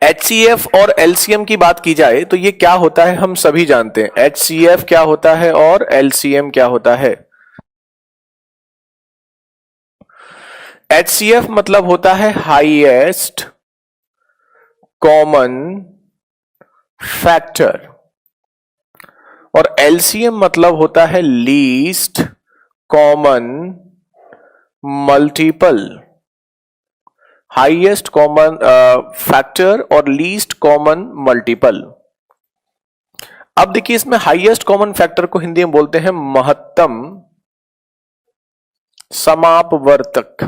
HCF और LCM की बात की जाए तो ये क्या होता है हम सभी जानते हैं। HCF क्या होता है और LCM क्या होता है। HCF मतलब होता है हाईएस्ट कॉमन फैक्टर और LCM मतलब होता है least common multiple. Highest common factor और लीस्ट कॉमन मल्टीपल। अब देखिए इसमें हाईएस्ट कॉमन फैक्टर को हिंदी में बोलते हैं महत्तम समापवर्तक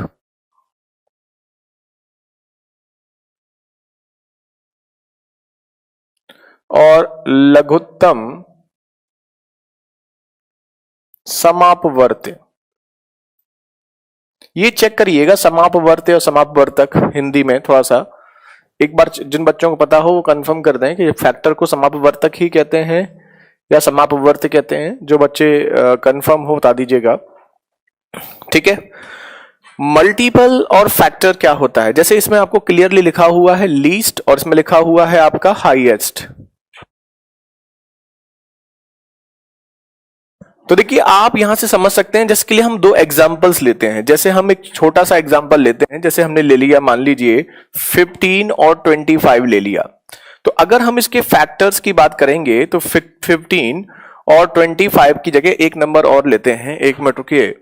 और लघुत्तम समापवर्त्य। ये चेक करिएगा समापवर्त्य और समापवर्तक हिंदी में थोड़ा सा एक बार जिन बच्चों को पता हो वो कंफर्म कर दें कि फैक्टर को समापवर्तक ही कहते हैं या समापवर्त्य कहते हैं। जो बच्चे कंफर्म हो बता दीजिएगा, ठीक है। मल्टीपल और फैक्टर क्या होता है, जैसे इसमें आपको क्लियरली लिखा हुआ है लीस्ट और इसमें लिखा हुआ है आपका हाईएस्ट। तो देखिए आप यहां से समझ सकते हैं, जिसके लिए हम दो एग्जांपल्स लेते हैं। जैसे हम एक छोटा सा एग्जांपल लेते हैं, जैसे हमने ले लिया मान लीजिए 15 और 25 ले लिया। तो अगर हम इसके फैक्टर्स की बात करेंगे तो 15 और 25 की जगह एक नंबर और लेते हैं। एक मिनट रुकिए,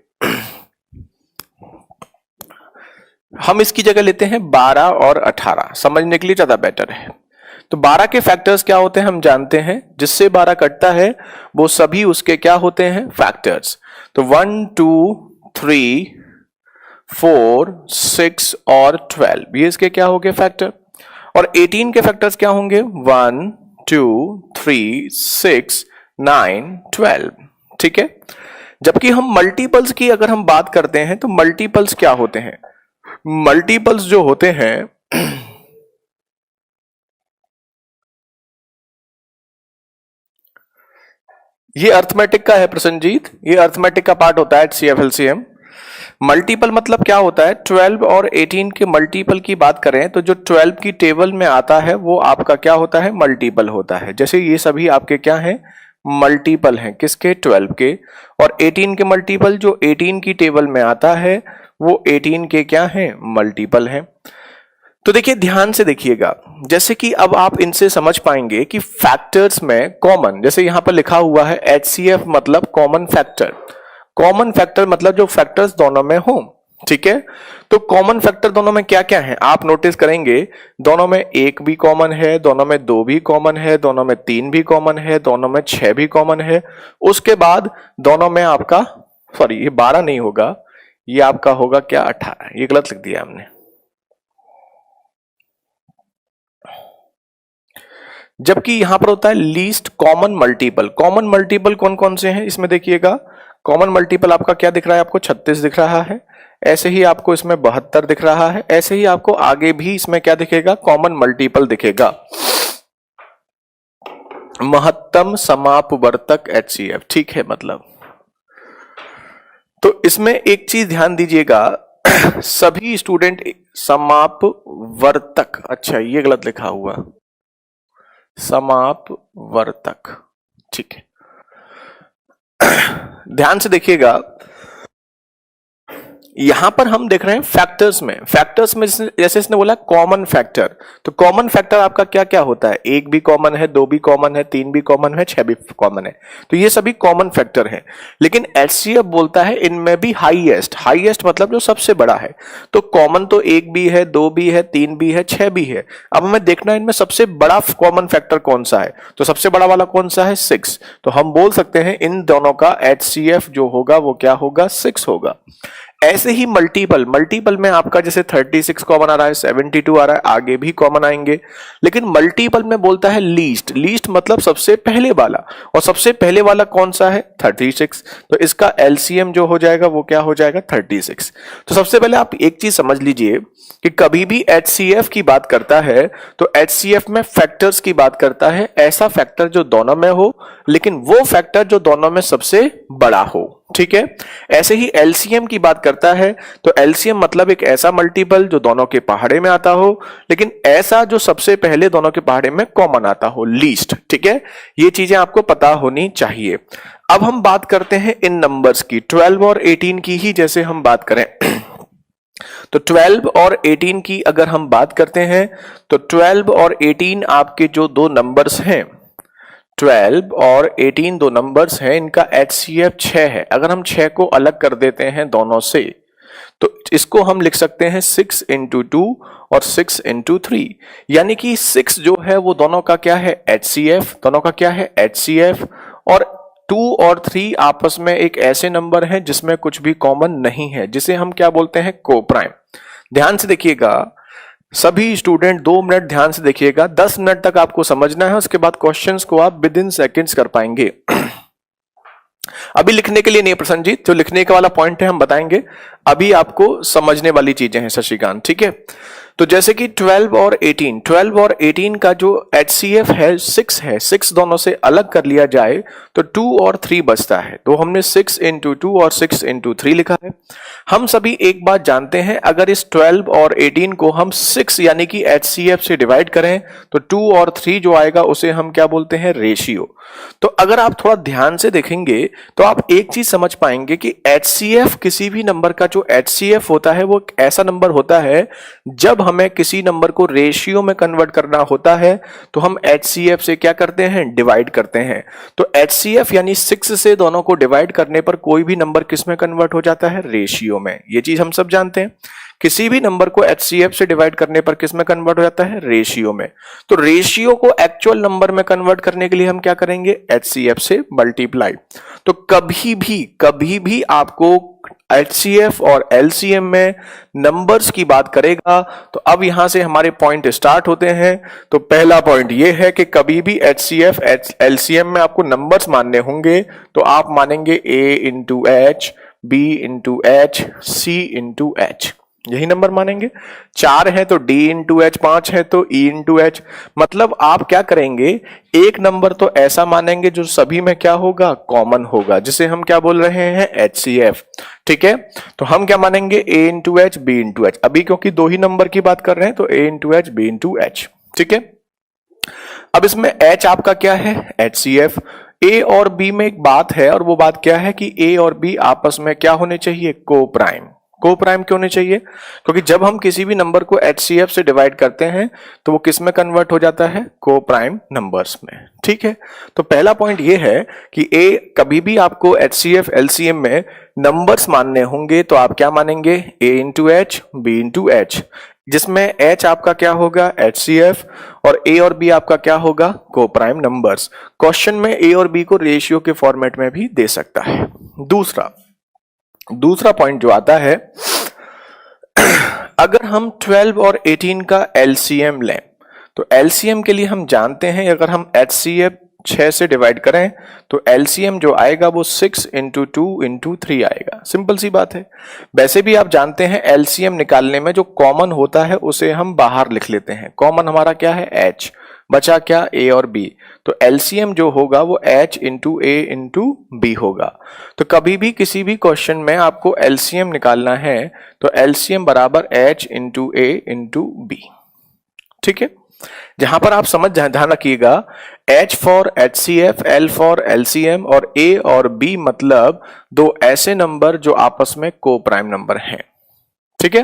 हम इसकी जगह लेते हैं 12 और 18, समझने के लिए ज्यादा बेटर है। तो 12 के फैक्टर्स क्या होते हैं हम जानते हैं, जिससे 12 कटता है वो सभी उसके क्या होते हैं फैक्टर्स। तो 1 2 3 4 6 और 12 ये इसके क्या हो गए फैक्टर। और 18 के फैक्टर्स क्या होंगे 1 2 3 6 9 12, ठीक है। जबकि हम मल्टीपल्स की अगर हम बात करते हैं तो मल्टीपल्स क्या होते हैं, मल्टीपल्स जो होते हैं ये अर्थमेटिक का है प्रसन्नजीत, ये अर्थमेटिक का पार्ट होता है HCF LCM। मल्टीपल मतलब क्या होता है 12 और 18 के मल्टीपल की बात करें तो जो 12 की टेबल में आता है वो आपका क्या होता है मल्टीपल होता है। जैसे ये सभी आपके क्या हैं मल्टीपल हैं, किसके 12 के। और 18 के मल्टीपल जो 18 की टेबल में आता है वो 18 के क्या हैं मल्टीपल हैं। तो देखिए ध्यान से देखिएगा, जैसे कि अब आप इनसे समझ पाएंगे कि फैक्टर्स में कॉमन, जैसे यहां पर लिखा हुआ है HCF मतलब कॉमन फैक्टर। कॉमन फैक्टर मतलब जो फैक्टर्स दोनों में हो, ठीक है। तो कॉमन फैक्टर दोनों में क्या क्या है आप नोटिस करेंगे, दोनों में 1 भी कॉमन है, दोनों में 2 भी कॉमन है, दोनों में 3 भी कॉमन है, दोनों में 6 भी कॉमन है। उसके बाद दोनों में आपका सॉरी ये 12 नहीं होगा, ये आपका होगा क्या 18, ये गलत लिख दिया हमने। जबकि यहां पर होता है least common multiple. Common multiple कौन कौन से हैं इसमें देखिएगा, कॉमन मल्टीपल आपका क्या दिख रहा है आपको 36 दिख रहा है, ऐसे ही आपको इसमें 72 दिख रहा है, ऐसे ही आपको आगे भी इसमें क्या दिखेगा कॉमन मल्टीपल दिखेगा, महत्तम समापवर्तक HCF, ठीक है। मतलब तो इसमें एक चीज ध्यान दीजिएगा सभी स्टूडेंट समापवर्तक, अच्छा ये गलत लिखा हुआ समापवर्तक, ठीक है। ध्यान से देखिएगा यहां पर हम देख रहे हैं फैक्टर्स में जैसे इसने बोला कॉमन फैक्टर, तो कॉमन फैक्टर आपका क्या क्या होता है 1 भी कॉमन है, 2 भी कॉमन है, 3 भी कॉमन है, 6 भी कॉमन है। तो ये सभी कॉमन फैक्टर हैं। लेकिन HCF बोलता है इनमें भी हाईएस्ट मतलब जो सबसे बड़ा है। तो कॉमन तो 1 भी है, 2 भी है, 3 भी है, 6 भी है। अब हमें देखना है इनमें सबसे बड़ा कॉमन फैक्टर कौन सा है, तो सबसे बड़ा वाला कौन सा है 6। तो हम बोल सकते हैं इन दोनों का HCF जो होगा वो क्या होगा 6 होगा। ऐसे ही मल्टीपल में आपका जैसे 36 कॉमन आ रहा है, 72 आ रहा है, आगे भी कॉमन आएंगे। लेकिन मल्टीपल में बोलता है लीस्ट मतलब सबसे पहले वाला, और सबसे पहले वाला कौन सा है 36। तो इसका LCM जो हो जाएगा वो क्या हो जाएगा 36। तो सबसे पहले आप एक चीज समझ लीजिए कि कभी भी HCF की बात करता है तो HCF में फैक्टर्स की बात करता है, ऐसा फैक्टर जो दोनों में हो लेकिन वो फैक्टर जो दोनों में सबसे बड़ा हो, ठीक है। ऐसे ही एलसीएम की बात करता है तो एलसीएम मतलब एक ऐसा मल्टीपल जो दोनों के पहाड़े में आता हो, लेकिन ऐसा जो सबसे पहले दोनों के पहाड़े में कॉमन आता हो, लीस्ट। ठीक है, ये चीजें आपको पता होनी चाहिए। अब हम बात करते हैं इन नंबर्स की, 12 और 18 की ही जैसे हम बात करें तो 12 और 18 की अगर हम बात करते हैं तो 12 और 18 आपके जो दो नंबर्स हैं, 12 और 18 दो नंबर्स हैं, इनका HCF 6 है। अगर हम 6 को अलग कर देते हैं दोनों से तो इसको हम लिख सकते हैं 6 इंटू 2 और 6 इंटू 3, यानी कि 6 जो है वो दोनों का क्या है, HCF, दोनों का क्या है, HCF। और 2 और 3 आपस में एक ऐसे नंबर हैं जिसमें कुछ भी कॉमन नहीं है, जिसे हम क्या बोलते हैं, को प्राइम। ध्यान से देखिएगा सभी स्टूडेंट, 2 मिनट ध्यान से देखिएगा, 10 मिनट तक आपको समझना है, उसके बाद क्वेश्चंस को आप विद इन सेकेंड्स कर पाएंगे। अभी लिखने के लिए नहीं है प्रसन्नजीत, जो लिखने का वाला पॉइंट है हम बताएंगे, अभी आपको समझने वाली चीजें हैं शशिकांत। ठीक है, तो जैसे कि 12 और 18 का जो HCF है 6 है, 6 दोनों से अलग कर लिया जाए तो 2 और 3 बचता है, तो हमने 6 इंटू 2 और 6 इंटू 3 लिखा है। हम सभी एक बात जानते हैं, अगर इस 12 और 18 को हम 6 यानी कि HCF से डिवाइड करें तो 2 और 3 जो आएगा उसे हम क्या बोलते हैं, रेशियो। तो अगर आप थोड़ा ध्यान से देखेंगे तो आप एक चीज समझ पाएंगे कि HCF, किसी भी नंबर का जो HCF होता है वो एक ऐसा नंबर होता है जब हमें किसी नंबर को रेशियो में कन्वर्ट करना होता है तो हम HCF से क्या करते हैं, डिवाइड करते हैं। तो HCF यानी 6 से दोनों को डिवाइड करने पर कोई भी नंबर किस में कन्वर्ट हो जाता है, रेशियो में। ये चीज हम सब जानते हैं, किसी भी नंबर को HCF से डिवाइड करने पर किस में कन्वर्ट हो जाता है, रेशियो में। तो रेशियो को एक्चुअल नंबर में कन्वर्ट करने के लिए हम क्या करेंगे, HCF से मल्टीप्लाई। तो कभी भी आपको HCF और LCM में नंबर्स की बात करेगा तो अब यहां से हमारे पॉइंट स्टार्ट होते हैं। तो पहला पॉइंट यह है कि कभी भी HCF LCM में आपको नंबर्स मानने होंगे तो आप मानेंगे A into H, B into H, C into H, यही नंबर मानेंगे। 4 है तो D इंटू H, 5 है तो E इंटू H। मतलब आप क्या करेंगे, एक नंबर तो ऐसा मानेंगे जो सभी में क्या होगा, कॉमन होगा, जिसे हम क्या बोल रहे हैं, HCF। ठीक है, तो हम क्या मानेंगे, A into H, B into H। अभी क्योंकि 2 ही नंबर की बात कर रहे हैं तो A into H, B into H। ठीक है, अब इसमें H आपका क्या है, HCF। A और B में एक बात है और वो बात क्या है कि A और B आपस में क्या होने चाहिए, को प्राइम। को प्राइम क्यों होने चाहिए, क्योंकि जब हम किसी भी नंबर को HCF से डिवाइड करते हैं तो वो किस में कन्वर्ट हो जाता है, को प्राइम नंबर्स में। ठीक है, तो पहला पॉइंट ये है कि A कभी भी आपको HCF LCM में नंबर्स मानने होंगे तो आप क्या मानेंगे, A into H, B into H, जिसमें H आपका क्या होगा, HCF, और A और B आपका क्या होगा, को प्राइम नंबर्स। क्वेश्चन में A और B को रेशियो के फॉर्मेट में भी दे सकता है। दूसरा पॉइंट जो आता है, अगर हम 12 और 18 का LCM लें तो LCM के लिए हम जानते हैं अगर हम HCF 6 से डिवाइड करें तो LCM जो आएगा वो 6 इंटू 2 इंटू 3 आएगा। सिंपल सी बात है। वैसे भी आप जानते हैं LCM निकालने में जो कॉमन होता है उसे हम बाहर लिख लेते हैं। कॉमन हमारा क्या है, H, बचा क्या, A और B। तो LCM जो होगा वो H into A into B होगा। तो कभी भी किसी भी क्वेश्चन में आपको LCM निकालना है तो LCM बराबर H into A into B। ठीक है, जहां पर आप समझ ध्यान रखिएगा, H for HCF, L for LCM और A और B मतलब दो ऐसे नंबर जो आपस में को प्राइम नंबर हैं। ठीक है,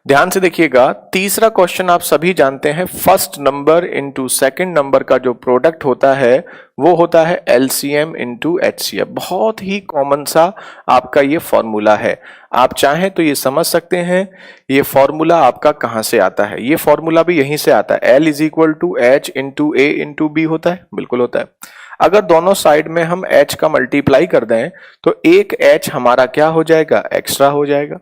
ध्यान से देखिएगा। तीसरा क्वेश्चन आप सभी जानते हैं, first number into second number का जो प्रोडक्ट होता है वो होता है LCM इंटू HCF। बहुत ही कॉमन सा आपका ये फॉर्मूला है। आप चाहें तो ये समझ सकते हैं ये फॉर्मूला आपका कहां से आता है। ये फॉर्मूला भी यहीं से आता है। L is equal to H into A into B होता है, बिल्कुल होता है। अगर दोनों साइड में हम H का मल्टीप्लाई कर दें तो एक H हमारा क्या हो जाएगा, एक्स्ट्रा हो जाएगा।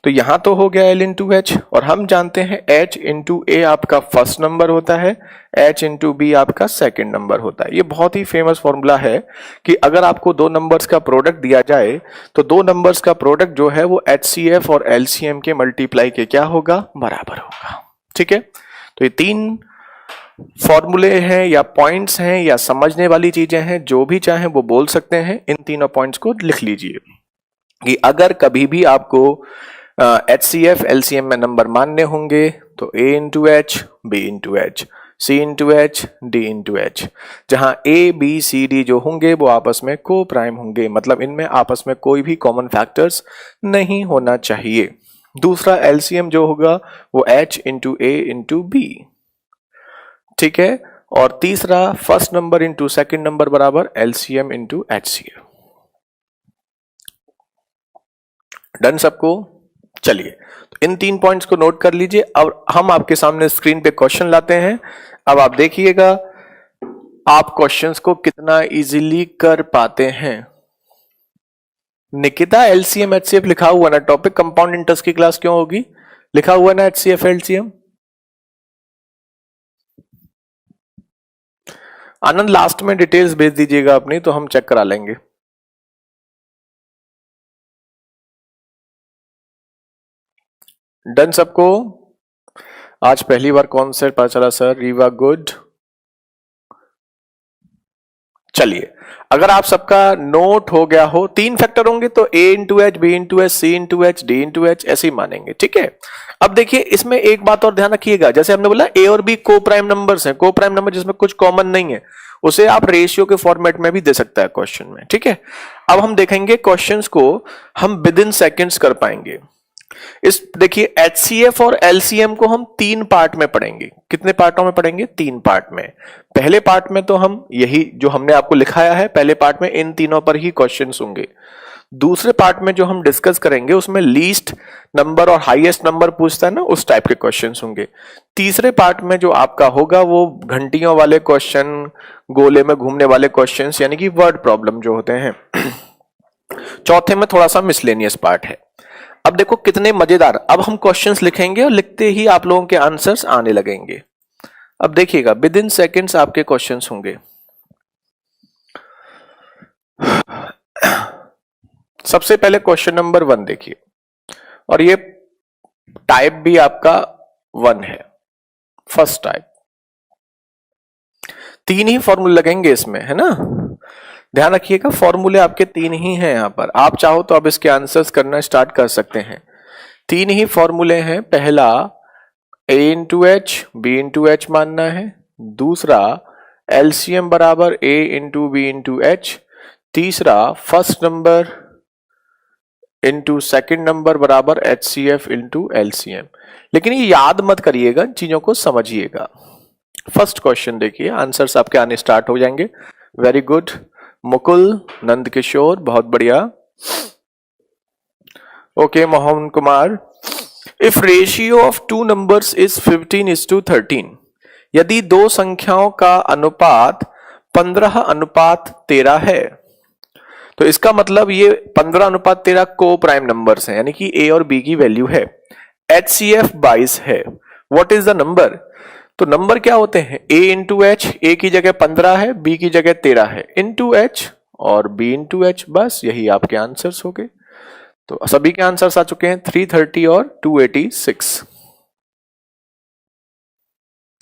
तो यहां तो हो गया L इंटू H, और हम जानते हैं H इंटू A आपका फर्स्ट नंबर होता है, H इंटू B आपका सेकेंड नंबर होता है। ये बहुत ही फेमस फॉर्मूला है कि अगर आपको दो नंबर्स का प्रोडक्ट दिया जाए तो दो नंबर्स का प्रोडक्ट जो है वो HCF और LCM के मल्टीप्लाई के क्या होगा, बराबर होगा। ठीक है, तो ये 3 फॉर्मूले हैं या पॉइंट्स हैं या समझने वाली चीजें हैं, जो भी चाहें वो बोल सकते हैं। इन तीनों पॉइंट्स को लिख लीजिए कि अगर कभी भी आपको HCF LCM में नंबर मानने होंगे तो A into H, B into H, C into H, D into H, जहां A B C D जो होंगे वो आपस में को प्राइम होंगे, मतलब इनमें आपस में कोई भी कॉमन फैक्टर्स नहीं होना चाहिए। दूसरा LCM जो होगा वो H into A into B, ठीक है। और तीसरा first number into second number बराबर LCM इंटू HCF। डन सबको? चलिए, तो इन 3 पॉइंट्स को नोट कर लीजिए। अब हम आपके सामने स्क्रीन पे क्वेश्चन लाते हैं। अब आप देखिएगा आप क्वेश्चंस को कितना इजीली कर पाते हैं। निकिता LCM HCF लिखा हुआ ना, टॉपिक कंपाउंड इंटरेस्ट की क्लास क्यों होगी? लिखा हुआ ना HCF LCM। आनंद लास्ट में डिटेल्स भेज दीजिएगा अपनी, तो हम चेक करा लेंगे। डन सबको? आज पहली बार कौन से पता चला सर? रीवा गुड। चलिए, अगर आप सबका नोट हो गया हो, 3 फैक्टर होंगे तो A into H, B into H, C into H, D into H, ऐसे ही मानेंगे, ठीक है। अब देखिए इसमें एक बात और ध्यान रखिएगा, जैसे हमने बोला A और B को प्राइम नंबर्स हैं, को प्राइम नंबर जिसमें कुछ कॉमन नहीं है उसे आप रेशियो के फॉर्मेट में भी दे सकता है क्वेश्चन में, ठीक है। अब हम देखेंगे क्वेश्चंस को हम विद इन सेकेंड्स कर पाएंगे। इस देखिए HCF और LCM को हम 3 पार्ट में पढ़ेंगे। कितने पार्टों में पढ़ेंगे? 3 पार्ट में। पहले पार्ट में तो हम यही जो हमने आपको लिखाया है, पहले पार्ट में इन तीनों पर ही क्वेश्चंस होंगे। दूसरे पार्ट में जो हम डिस्कस करेंगे उसमें लीस्ट नंबर और हाईएस्ट नंबर पूछता है ना, उस टाइप के क्वेश्चंस होंगे। तीसरे पार्ट में जो आपका होगा वो घंटियों वाले क्वेश्चन, गोले में घूमने वाले क्वेश्चंस, यानी कि वर्ड प्रॉब्लम जो होते हैं। चौथे में थोड़ा सा मिसलेनियस पार्ट है। अब देखो कितने मजेदार, अब हम क्वेश्चंस लिखेंगे और लिखते ही आप लोगों के आंसर्स आने लगेंगे। अब देखिएगा विद इन सेकेंड्स आपके क्वेश्चंस होंगे। सबसे पहले क्वेश्चन नंबर 1 देखिए, और ये टाइप भी आपका 1 है, फर्स्ट टाइप। 3 ही फॉर्मूले लगेंगे इसमें, है ना। ध्यान रखिएगा फॉर्मूले आपके 3 ही हैं यहां पर। आप चाहो तो अब इसके आंसर्स करना स्टार्ट कर सकते हैं। 3 ही फॉर्मूले हैं। पहला A into H, B into H मानना है। दूसरा LCM बराबर A into B into H. तीसरा first number into second number बराबर HCF इंटू LCM। लेकिन ये याद मत करिएगा, चीजों को समझिएगा। फर्स्ट क्वेश्चन देखिए, आंसर्स आपके आने स्टार्ट हो जाएंगे। वेरी गुड मुकुल, नंद किशोर, बहुत बढ़िया। Okay Mohan Kumar, if ratio of 2 numbers is 15:13, यदि 2 संख्याओं का अनुपात 15:13 है, तो इसका मतलब ये 15:13 को प्राइम नंबर्स हैं, यानी कि A और B की वैल्यू है। HCF 22 है। What is the number? तो नंबर क्या होते हैं? A इंटू एच, A की जगह 15 है, B की जगह 13 है, इंटू एच और B इंटू एच, बस यही आपके आंसर्स हो गए। तो सभी के आंसर्स आ चुके हैं 330 और 286।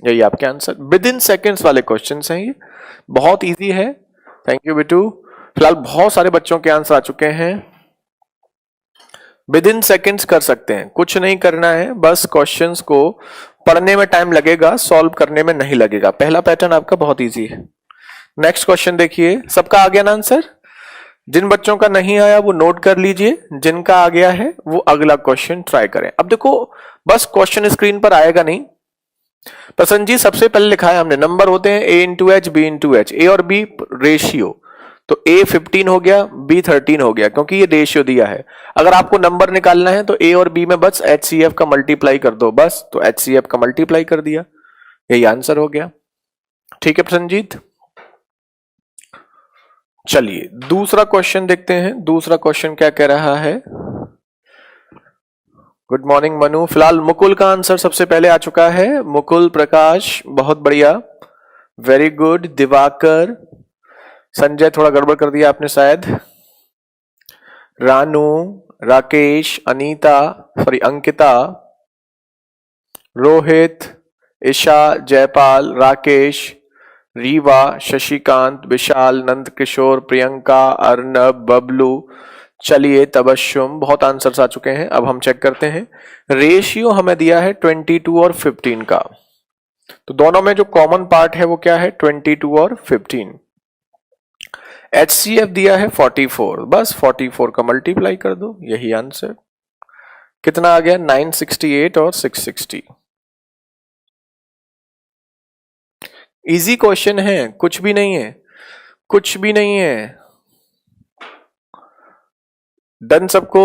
यही आपके आंसर विद इन सेकेंड्स वाले क्वेश्चंस हैं, ये बहुत इजी है। Thank you Bittu. फिलहाल बहुत सारे बच्चों के आंसर आ चुके हैं। विद इन सेकेंड्स कर सकते हैं, कुछ नहीं करना है, बस क्वेश्चंस को पढ़ने में टाइम लगेगा, सॉल्व करने में नहीं लगेगा। पहला पैटर्न आपका बहुत इजी है। नेक्स्ट क्वेश्चन देखिए, सबका आ गया ना आंसर? जिन बच्चों का नहीं आया वो नोट कर लीजिए, जिनका आ गया है वो अगला क्वेश्चन ट्राई करें। अब देखो बस क्वेश्चन स्क्रीन पर आएगा नहीं। प्रसन्न जी, सबसे पहले लिखा है हमने, नंबर होते हैं A into H, B into H, A और B रेशियो, तो A 15 हो गया, B 13 हो गया, क्योंकि ये रेशियो दिया है। अगर आपको नंबर निकालना है तो A और B में बस HCF का मल्टीप्लाई कर दो, बस, तो HCF का मल्टीप्लाई कर दिया, यही आंसर हो गया। ठीक है प्रसन्नजीत, चलिए दूसरा क्वेश्चन देखते हैं। दूसरा क्वेश्चन क्या कह रहा है? Good morning Manu. फिलहाल मुकुल का आंसर सबसे पहले आ चुका है। मुकुल प्रकाश, बहुत बढ़िया, वेरी गुड। दिवाकर, संजय थोड़ा गड़बड़ कर दिया आपने शायद। रानू, राकेश, अनीता, सॉरी अंकिता, रोहित, ईशा, जयपाल, राकेश, रीवा, शशिकांत, विशाल, नंद किशोर, प्रियंका, अर्नब, बबलू। चलिए तबस्सुम, बहुत आंसर्स आ चुके हैं। अब हम चेक करते हैं। रेशियो हमें दिया है 22 और 15 का, तो दोनों में जो कॉमन पार्ट है वो क्या है, 22 और 15। HCF दिया है 44, बस 44 का मल्टीप्लाई कर दो, यही आंसर। कितना आ गया, 968 और 660। इजी क्वेश्चन है, कुछ भी नहीं है, कुछ भी नहीं है। डन सबको?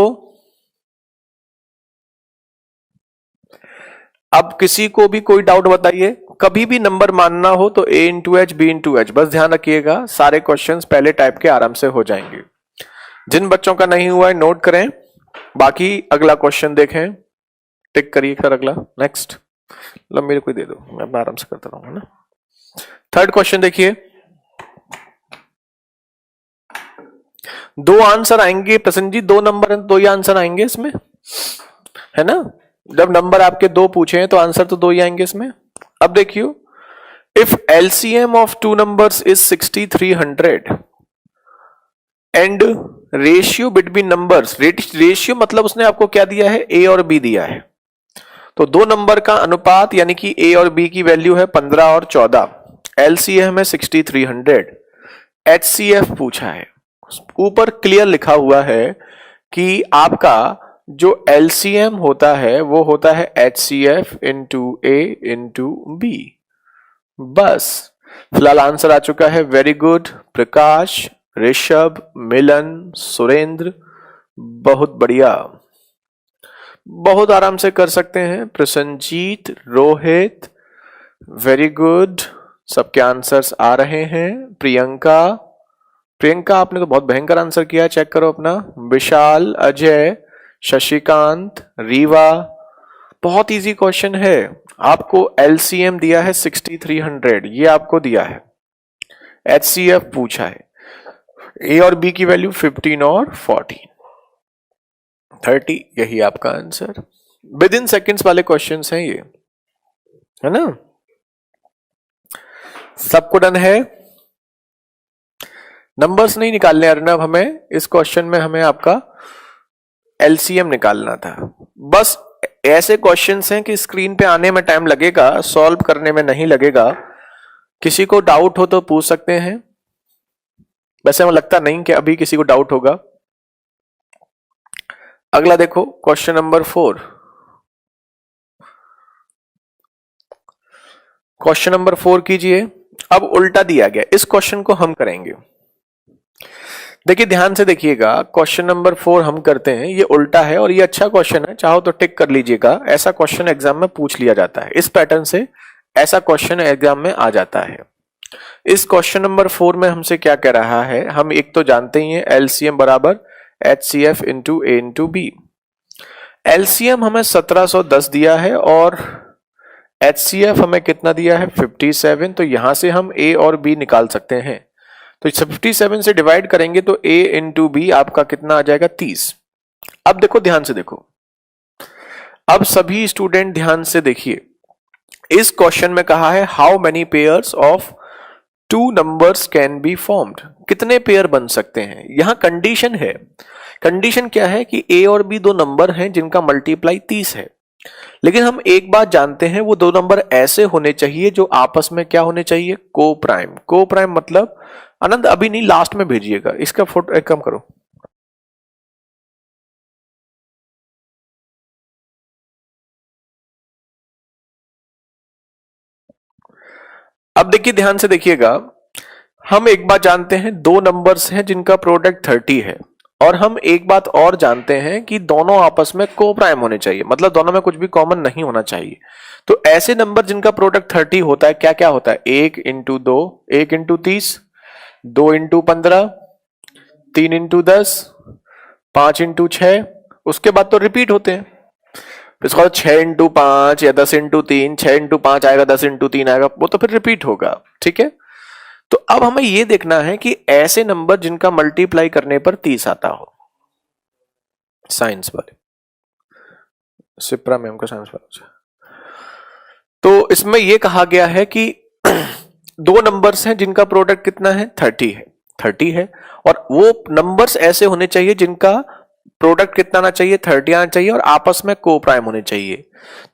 अब किसी को भी कोई डाउट बताइए। कभी भी नंबर मानना हो तो A into H, B into H, बस ध्यान रखिएगा, सारे क्वेश्चंस पहले टाइप के आराम से हो जाएंगे। जिन बच्चों का नहीं हुआ है नोट करें, बाकी अगला क्वेश्चन देखें, टिक करिए सर अगला, नेक्स्ट। मतलब मेरे को दे दो, मैं अपना आराम से करता रहूंगा ना। थर्ड क्वेश्चन देखिए, दो आंसर आएंगे प्रसन्न जी, दो नंबर हैं, दो ही आंसर आएंगे इसमें, है ना। जब नंबर आपके दो पूछे हैं तो आंसर तो दो ही आएंगे इसमें। अब देखियो, if LCM of two numbers is 6300 and ratio between numbers, ratio मतलब उसने आपको क्या दिया है, A और B दिया है, तो दो नंबर का अनुपात यानी कि A और B की वैल्यू है 15 और 14, LCM है 6300, HCF पूछा है। ऊपर क्लियर लिखा हुआ है कि आपका जो LCM होता है वो होता है HCF into A into B। बस फिलहाल आंसर आ चुका है। वेरी गुड प्रकाश, ऋषभ, मिलन, सुरेंद्र, बहुत बढ़िया, बहुत आराम से कर सकते हैं। प्रसन्नजीत, रोहित, वेरी गुड, सबके आंसर्स आ रहे हैं। प्रियंका, प्रियंका आपने तो बहुत भयंकर आंसर किया है, चेक करो अपना। विशाल, अजय, शशिकांत, रीवा, बहुत इजी क्वेश्चन है। आपको LCM दिया है 6300, ये आपको दिया है। HCF पूछा है, A और B की वैल्यू 15 और 14, 30, यही आपका आंसर। विद इन सेकेंड्स वाले क्वेश्चंस हैं ये, है ना। सबको डन है? नंबर्स नहीं निकालने अर्नब, हमें इस क्वेश्चन में हमें आपका LCM निकालना था। बस ऐसे क्वेश्चंस हैं कि स्क्रीन पे आने में टाइम लगेगा, सॉल्व करने में नहीं लगेगा। किसी को डाउट हो तो पूछ सकते हैं, वैसे मुझे लगता नहीं कि अभी किसी को डाउट होगा। अगला देखो, क्वेश्चन नंबर 4। क्वेश्चन नंबर 4 कीजिए। अब उल्टा दिया गया, इस क्वेश्चन को हम करेंगे। देखिए ध्यान से देखिएगा, क्वेश्चन नंबर 4 हम करते हैं, ये उल्टा है और ये अच्छा क्वेश्चन है, चाहो तो टिक कर लीजिएगा। ऐसा क्वेश्चन एग्जाम में पूछ लिया जाता है, इस पैटर्न से ऐसा क्वेश्चन एग्जाम में आ जाता है। इस क्वेश्चन नंबर 4 में हमसे क्या कह रहा है, हम एक तो जानते ही हैं LCM बराबर HCF into A into B। LCM हमें 1710 दिया है और HCF हमें कितना दिया है, 57। तो यहां से हम A और B निकाल सकते हैं, तो 57 से डिवाइड करेंगे तो A इंटू B आपका कितना आ जाएगा, 30। अब देखो ध्यान से देखो, अब सभी स्टूडेंट ध्यान से देखिए, इस क्वेश्चन में कहा है how many pairs of two numbers can be formed, कितने पेयर बन सकते हैं। यहां कंडीशन है, कंडीशन क्या है कि A और B दो नंबर हैं जिनका मल्टीप्लाई 30 है, लेकिन हम एक बात जानते हैं, वो दो नंबर ऐसे होने चाहिए जो आपस में क्या होने चाहिए, को प्राइम। को प्राइम मतलब, आनंद अभी नहीं, लास्ट में भेजिएगा इसका फोटो, एक काम करो। अब देखिए ध्यान से देखिएगा, हम एक बात जानते हैं, दो नंबर्स हैं जिनका प्रोडक्ट 30 है, और हम एक बात और जानते हैं कि दोनों आपस में को प्राइम होने चाहिए, मतलब दोनों में कुछ भी कॉमन नहीं होना चाहिए। तो ऐसे नंबर जिनका प्रोडक्ट 30 होता है, क्या क्या होता है, 1 into 2, 1 into 30, 2 into 15, 3 into 10, 5 into 6, उसके बाद तो रिपीट होते हैं। इसके बाद 6 इंटू 5 या 10 इंटू 3, 6 इंटू 5 आएगा, 10 इंटू 3 आएगा, वो तो फिर रिपीट होगा, ठीक है। तो अब हमें यह देखना है कि ऐसे नंबर जिनका मल्टीप्लाई करने पर 30 आता हो। साइंस वाले, सिप्रा मैम का साइंस वाला, तो इसमें यह कहा गया है कि दो नंबर्स हैं जिनका प्रोडक्ट कितना है 30 है और वो नंबर्स ऐसे होने चाहिए जिनका प्रोडक्ट कितना आना चाहिए 30 आना चाहिए और आपस में को प्राइम होने चाहिए।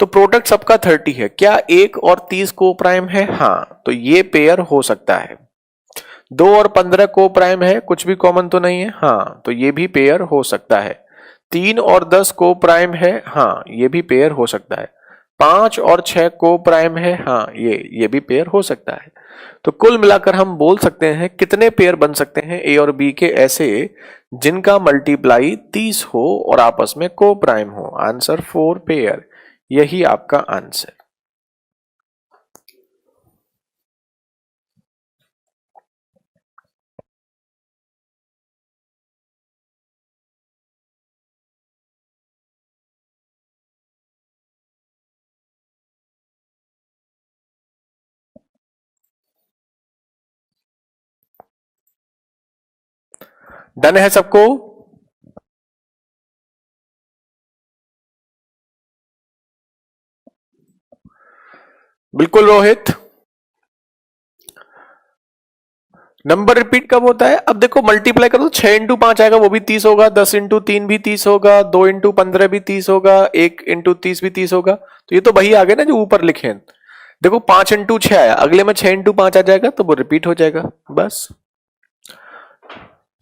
तो प्रोडक्ट सबका 30 है, क्या 1 और 30 को प्राइम है? हाँ, तो ये पेयर हो सकता है। 2 और 15 को प्राइम है, कुछ भी कॉमन तो नहीं है? हाँ, तो ये भी पेयर हो सकता है। 3 और 10 को प्राइम है? हाँ, ये भी पेयर हो सकता है। 5 और 6 को प्राइम है? हाँ, ये भी पेयर हो सकता है। तो कुल मिलाकर हम बोल सकते हैं कितने पेयर बन सकते हैं ए और बी के ऐसे जिनका मल्टीप्लाई 30 हो और आपस में को प्राइम हो। आंसर 4 पेयर, यही आपका आंसर। डन है सबको? बिल्कुल रोहित। नंबर रिपीट कब होता है? अब देखो मल्टीप्लाई करो तो 6 इंटू 5 आएगा, वो भी 30 होगा। 10 इंटू 3 भी 30 होगा। 2 इंटू 15 भी 30 होगा। 1 इंटू 30 भी 30 होगा। तो ये तो वही आ गए ना जो ऊपर लिखे हैं। देखो 5 इंटू 6 आया, अगले में 6 इंटू 5 आ जाएगा तो वो रिपीट हो जाएगा। बस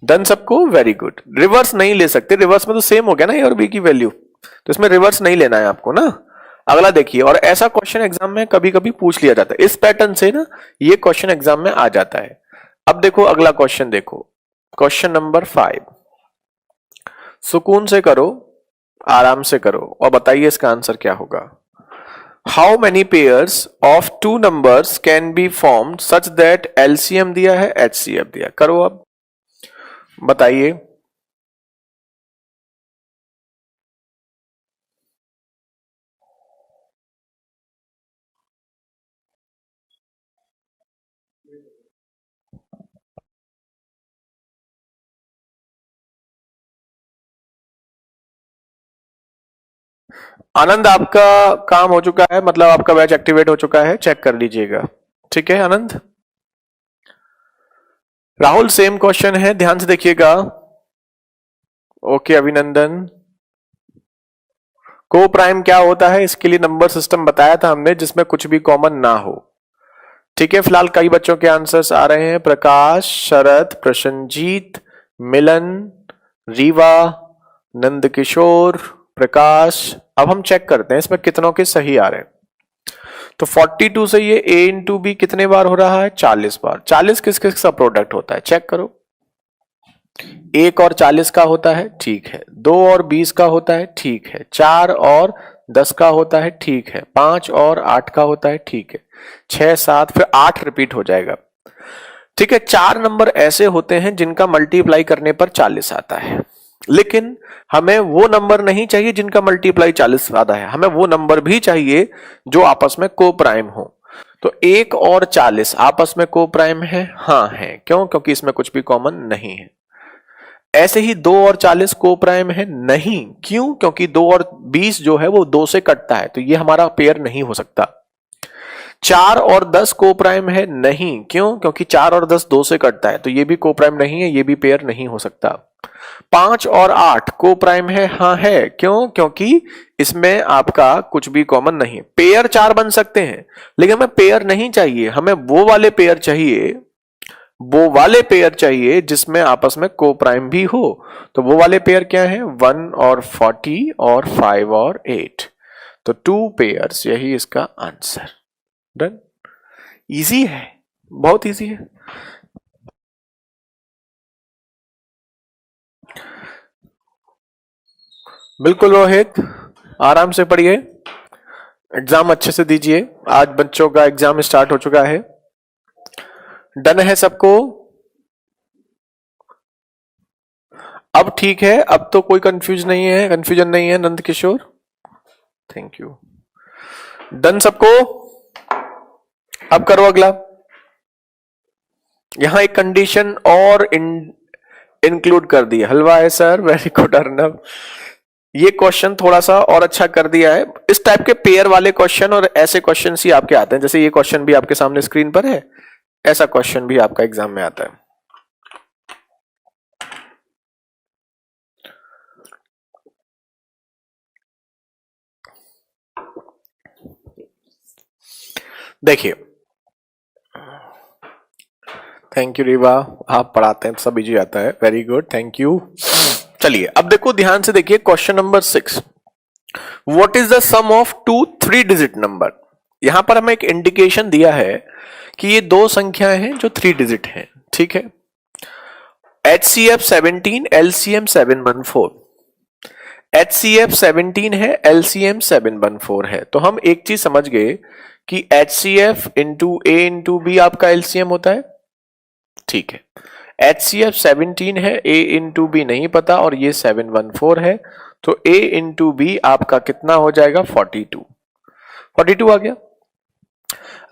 डन सबको? Very good. रिवर्स नहीं ले सकते, रिवर्स में तो सेम हो गया ना ए और बी की वैल्यू, तो इसमें रिवर्स नहीं लेना है आपको ना। अगला देखिए, और ऐसा क्वेश्चन एग्जाम में कभी कभी पूछ लिया जाता है इस पैटर्न से ना, ये क्वेश्चन एग्जाम में आ जाता है। अब देखो अगला क्वेश्चन, देखो क्वेश्चन नंबर 5। सुकून से करो, आराम से करो और बताइए इसका आंसर क्या होगा। How many pairs of two numbers can be formed such that LCM दिया है एचसीएफ दिया। करो अब बताइए। आनंद आपका काम हो चुका है, मतलब आपका बैच एक्टिवेट हो चुका है, चेक कर लीजिएगा। ठीक है आनंद। राहुल सेम क्वेश्चन है, ध्यान से देखिएगा। ओके अभिनंदन। को प्राइम क्या होता है, इसके लिए नंबर सिस्टम बताया था हमने जिसमें कुछ भी कॉमन ना हो। ठीक है, फिलहाल कई बच्चों के आंसर्स आ रहे हैं। प्रकाश, शरद, प्रसन्नजीत, मिलन, रीवा, नंदकिशोर, प्रकाश। अब हम चेक करते हैं इसमें कितनों के सही आ रहे हैं। तो 42 से ये a इंटू बी कितने बार हो रहा है? 40 बार। 40 किस किस का प्रोडक्ट होता है चेक करो। 1 और 40 का होता है, ठीक है। 2 और 20 का होता है, ठीक है। 4 और 10 का होता है, ठीक है। 5 और 8 का होता है, ठीक है। 6 7 फिर 8 रिपीट हो जाएगा। ठीक है, 4 नंबर ऐसे होते हैं जिनका मल्टीप्लाई करने पर 40 आता है, लेकिन हमें वो नंबर नहीं चाहिए जिनका मल्टीप्लाई 40 आता है, हमें वो नंबर भी चाहिए जो आपस में को प्राइम हो। तो 1 और 40 आपस में को प्राइम है? हाँ है। क्यों? क्योंकि इसमें कुछ भी कॉमन नहीं है। ऐसे ही 2 और 40 को प्राइम है? नहीं। क्यों? क्योंकि 2 और 20 जो है वो 2 से कटता है, तो ये हमारा पेयर नहीं हो सकता। 4 और 10 को प्राइम है? नहीं। क्यों? क्योंकि 4 और 10 2 से कटता है, तो ये भी को प्राइम नहीं है, ये भी पेयर नहीं हो सकता। 5 और 8 को प्राइम है? हाँ है। क्यों? क्योंकि इसमें आपका कुछ भी कॉमन नहीं है। पेयर 4 बन सकते हैं, लेकिन हमें पेयर नहीं चाहिए, हमें वो वाले पेयर चाहिए, वो वाले पेयर चाहिए जिसमें आपस में को प्राइम भी हो। तो वो वाले पेयर क्या है? 1 और 40 और 5 और 8। तो 2 पेयर्स, यही इसका आंसर। डन। इजी है, बहुत इजी है। बिल्कुल रोहित, आराम से पढ़िए, एग्जाम अच्छे से दीजिए। आज बच्चों का एग्जाम स्टार्ट हो चुका है। डन है सबको? अब ठीक है, अब तो कोई कंफ्यूजन नहीं है Nand Kishore. Thank you. Done सबको? अब करो अगला। यहां एक कंडीशन और इंक्लूड कर दी। हलवा है सर, वेरी गुड अर्नब। ये क्वेश्चन थोड़ा सा और अच्छा कर दिया है। इस टाइप के पेयर वाले क्वेश्चन और ऐसे क्वेश्चन ही आपके आते हैं, जैसे ये क्वेश्चन भी आपके सामने स्क्रीन पर है, ऐसा क्वेश्चन भी आपका एग्जाम में आता है। देखिए, थैंक यू रीवा, आप पढ़ाते हैं सभी जी आता है, वेरी गुड, थैंक यू। चलिए अब देखो, ध्यान से देखिए question number 6, what is the sum of two 3 digit number. यहां पर हमें एक इंडिकेशन दिया है कि ये दो संख्याएं हैं जो 3 डिजिट हैं, ठीक है। HCF 17, LCM 714, HCF 17 है, LCM 714 है। तो हम एक चीज समझ गए कि HCF into A into B आपका LCM होता है, ठीक है। HCF 17 है, A इंटू B नहीं पता, और ये 714 है, तो A इंटू B आपका कितना हो जाएगा 42, 42 आ गया।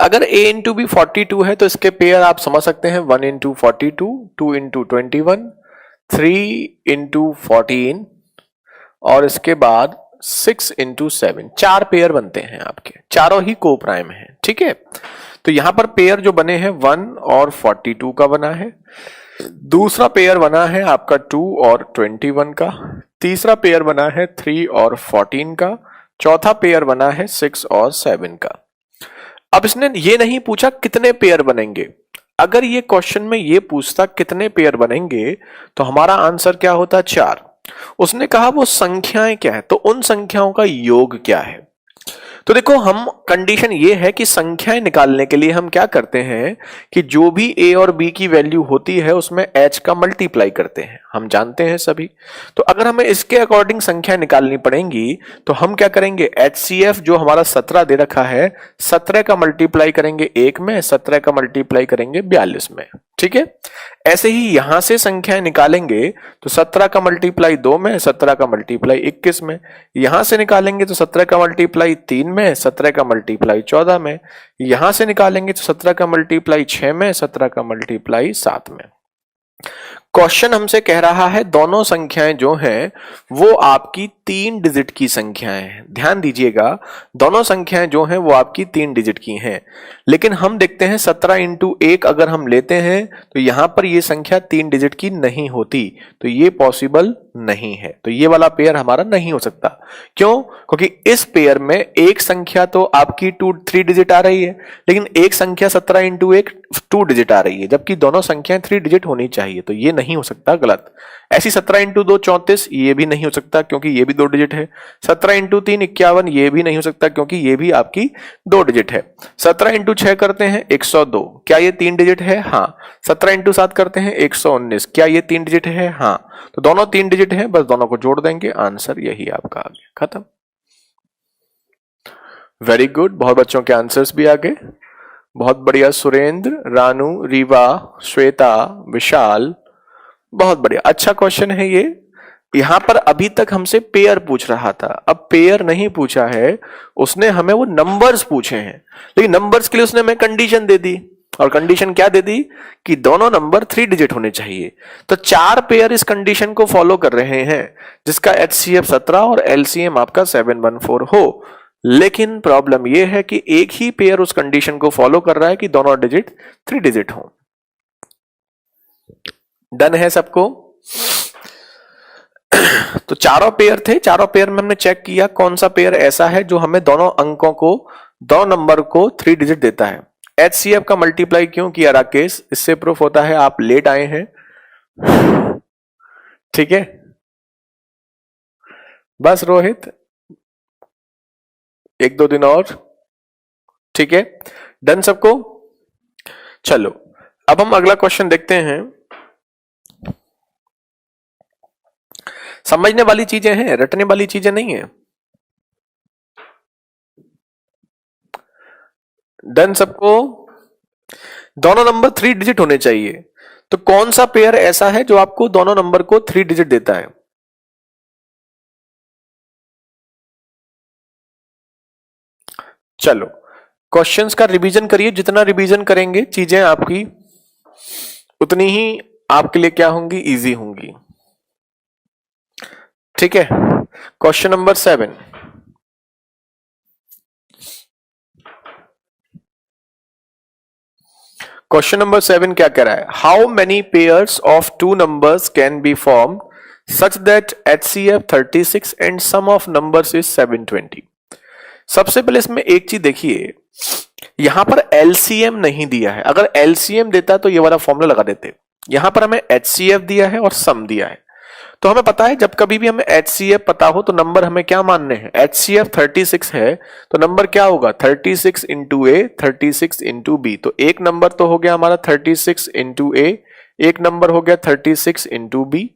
अगर A इंटू बी 42 है तो इसके पेयर आप समझ सकते हैं, 1 इंटू 42, 2 इंटू 21, 3 इंटू 14 और इसके बाद 6 इंटू 7, 4 पेयर बनते हैं आपके, चारों ही को प्राइम है, ठीक है। तो यहां पर पेयर जो बने हैं 1 और 42 का बना है, दूसरा पेयर बना है आपका 2 और 21 का, तीसरा पेयर बना है 3 और 14 का, चौथा पेयर बना है 6 और 7 का। अब इसने ये नहीं पूछा कितने पेयर बनेंगे। अगर ये क्वेश्चन में ये पूछता कितने पेयर बनेंगे तो हमारा आंसर क्या होता, 4। उसने कहा वो संख्याएं क्या है, तो उन संख्याओं का योग क्या है। तो देखो, हम कंडीशन ये है कि संख्याएं निकालने के लिए हम क्या करते हैं कि जो भी A और B की वैल्यू होती है उसमें H का मल्टीप्लाई करते हैं, हम जानते हैं सभी। तो अगर हमें इसके अकॉर्डिंग संख्या निकालनी पड़ेंगी तो हम क्या करेंगे, HCF जो हमारा 17 दे रखा है, 17 का मल्टीप्लाई करेंगे 1 में, 17 का मल्टीप्लाई करेंगे 42 में, ठीक है। ऐसे ही यहां से संख्याएं निकालेंगे तो 17 का मल्टीप्लाई 2 में, 17 का मल्टीप्लाई 21 में, यहां से निकालेंगे तो 17 का मल्टीप्लाई 3 में, 17 का मल्टीप्लाई 14 में, यहां से निकालेंगे तो 17 का मल्टीप्लाई 6 में, 17 का मल्टीप्लाई 7 में। क्वेश्चन हमसे कह रहा है दोनों संख्याएं जो हैं वो आपकी 3 डिजिट की संख्याएं हैं। ध्यान दीजिएगा, दोनों संख्याएं जो हैं वो आपकी 3 डिजिट की हैं, लेकिन हम देखते हैं 17 इंटू 1 अगर हम लेते हैं तो यहां पर ये संख्या 3 डिजिट की नहीं होती, तो ये पॉसिबल नहीं है, तो ये वाला पेयर हमारा नहीं हो सकता। क्यों? क्योंकि इस पेयर में एक संख्या तो आपकी 3 डिजिट आ रही है, लेकिन एक संख्या 17 इंटू 1 2 डिजिट आ रही है, जबकि दोनों संख्याएं 3 डिजिट होनी चाहिए, तो ये नहीं हो सकता, गलत। ऐसी 17 इंटू 2 34, ये भी नहीं हो सकता क्योंकि ये भी 2 डिजिट है। 17 इंटू 3 51, ये भी नहीं हो सकता क्योंकि ये भी आपकी 2 डिजिट है। 17 इंटू 6 करते हैं 102, क्या ये 3 डिजिट है? हाँ। 17 इंटू 7 करते हैं 119, क्या ये 3 डिजिट है? हाँ। तो दोनों 3 डिजिट है, बस दोनों को जोड़ देंगे, आंसर यही आपका आ गया, खत्म। वेरी गुड, बहुत बच्चों के आंसर्स भी आ गए, बहुत बढ़िया। सुरेंद्र, रानू, रीवा, श्वेता, विशाल, बहुत बढ़िया, अच्छा क्वेश्चन है ये। यहां पर अभी तक हमसे पेयर पूछ रहा था, अब पेयर नहीं पूछा है, उसने हमें वो नंबर्स पूछे हैं, लेकिन नंबर्स के लिए उसने हमें कंडीशन दे दी, और कंडीशन क्या दे दी कि दोनों नंबर 3 डिजिट होने चाहिए। तो 4 पेयर इस कंडीशन को फॉलो कर रहे हैं, जिसका HCF 17 और LCM आपका 714 हो, लेकिन प्रॉब्लम यह है कि एक ही पेयर उस कंडीशन को फॉलो कर रहा है कि दोनों डिजिट 3 डिजिट हो। डन है सबको? तो चारों पेयर थे, चारों पेयर में हमने चेक किया कौन सा पेयर ऐसा है जो हमें दोनों अंकों को, दो नंबर को 3 डिजिट देता है। HCF का मल्टीप्लाई क्यों किया राकेश? इससे प्रूफ होता है आप लेट आए हैं, ठीक है। बस रोहित, 1-2 दिन और, ठीक है। डन सबको? चलो अब हम अगला क्वेश्चन देखते हैं। समझने वाली चीजें हैं, रटने वाली चीजें नहीं है। डन सबको? दोनों नंबर 3 डिजिट होने चाहिए, तो कौन सा पेयर ऐसा है जो आपको दोनों नंबर को 3 डिजिट देता है? चलो क्वेश्चंस का रिवीजन करिए, जितना रिवीजन करेंगे चीजें आपकी उतनी ही आपके लिए क्या होंगी, इजी होंगी। ठीक है। क्वेश्चन नंबर 7, क्वेश्चन नंबर 7 क्या कह रहा है? How many pairs of two numbers can be form such that HCF 36 and sum of numbers is 720। सबसे पहले इसमें एक चीज देखिए, यहां पर LCM नहीं दिया है। अगर LCM देता तो ये वाला फॉर्मूला लगा देते। यहां पर हमें HCF दिया है और सम दिया है। तो हमें पता है जब कभी भी हमें HCF पता हो तो नंबर हमें क्या मानने हैं? HCF 36 है तो नंबर क्या होगा? 36 इंटू ए, 36 इंटू बी। तो एक नंबर तो हो गया हमारा 36 इंटू ए, एक नंबर हो गया 36 इंटू बी,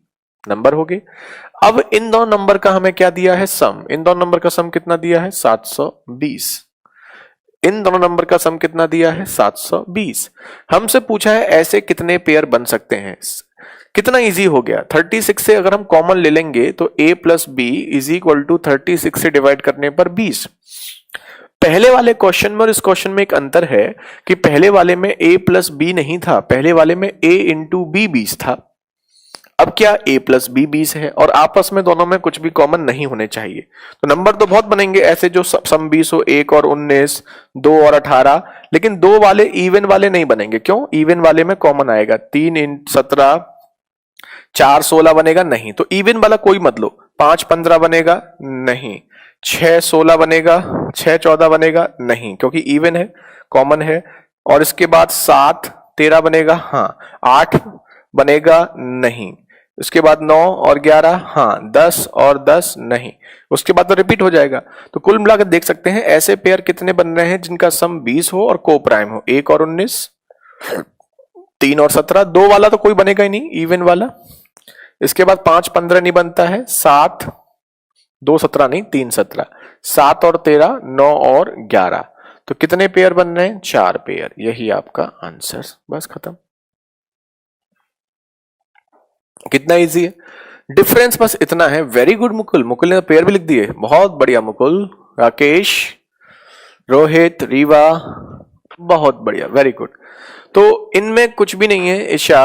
नंबर हो गए। अब इन दोनों नंबर का हमें क्या दिया है? सम। इन दोनों नंबर का सम कितना दिया है? 720। इन दोनों नंबर का सम कितना दिया है? 720। हमसे पूछा है ऐसे कितने पेयर बन सकते हैं। कितना इजी हो गया, 36 से अगर हम कॉमन ले लेंगे तो a plus b is equal to 36 से डिवाइड करने पर 20। पहले वाले क्वेश्चन में और इस क्वेश्चन में एक अंतर है कि पहले वाले में a प्लस बी नहीं था, पहले वाले में a इंटू बी 20 था। अब क्या a प्लस बी 20 है और आपस में दोनों में कुछ भी कॉमन नहीं होने चाहिए। तो नंबर तो बहुत बनेंगे ऐसे जो सम 20 हो, 1 और 19, 2 और 18, लेकिन दो वाले इवन वाले नहीं बनेंगे। क्यों? इवन वाले में कॉमन आएगा। 3 × 17, 4 16 बनेगा नहीं, तो इवन वाला कोई मत लो। 5 15 बनेगा नहीं, 6 16 बनेगा, 6 14 बनेगा नहीं, क्योंकि इवन है, कॉमन है। और इसके बाद 7 13 बनेगा, हाँ। 8 बनेगा नहीं, उसके बाद 9 और 11, हाँ। 10 और 10 नहीं, उसके बाद तो रिपीट हो जाएगा। तो कुल मिलाकर देख सकते हैं ऐसे पेयर कितने बन रहे हैं जिनका सम 20 हो और को प्राइम हो। 1 और 19, 3 और 17, दो वाला तो कोई बनेगा ही नहीं, इवन वाला। इसके बाद 5 15 नहीं बनता है, 7 2 17 नहीं, 3 17, 7 और 13 9 और 11। तो कितने पेयर बन रहे हैं? 4 पेयर। यही आपका आंसर, बस खत्म। कितना इजी है, डिफरेंस बस इतना है। वेरी गुड मुकुल, मुकुल ने पेयर भी लिख दिए, बहुत बढ़िया मुकुल। राकेश, रोहित, रीवा, बहुत बढ़िया, वेरी गुड। तो इनमें कुछ भी नहीं है ईशा,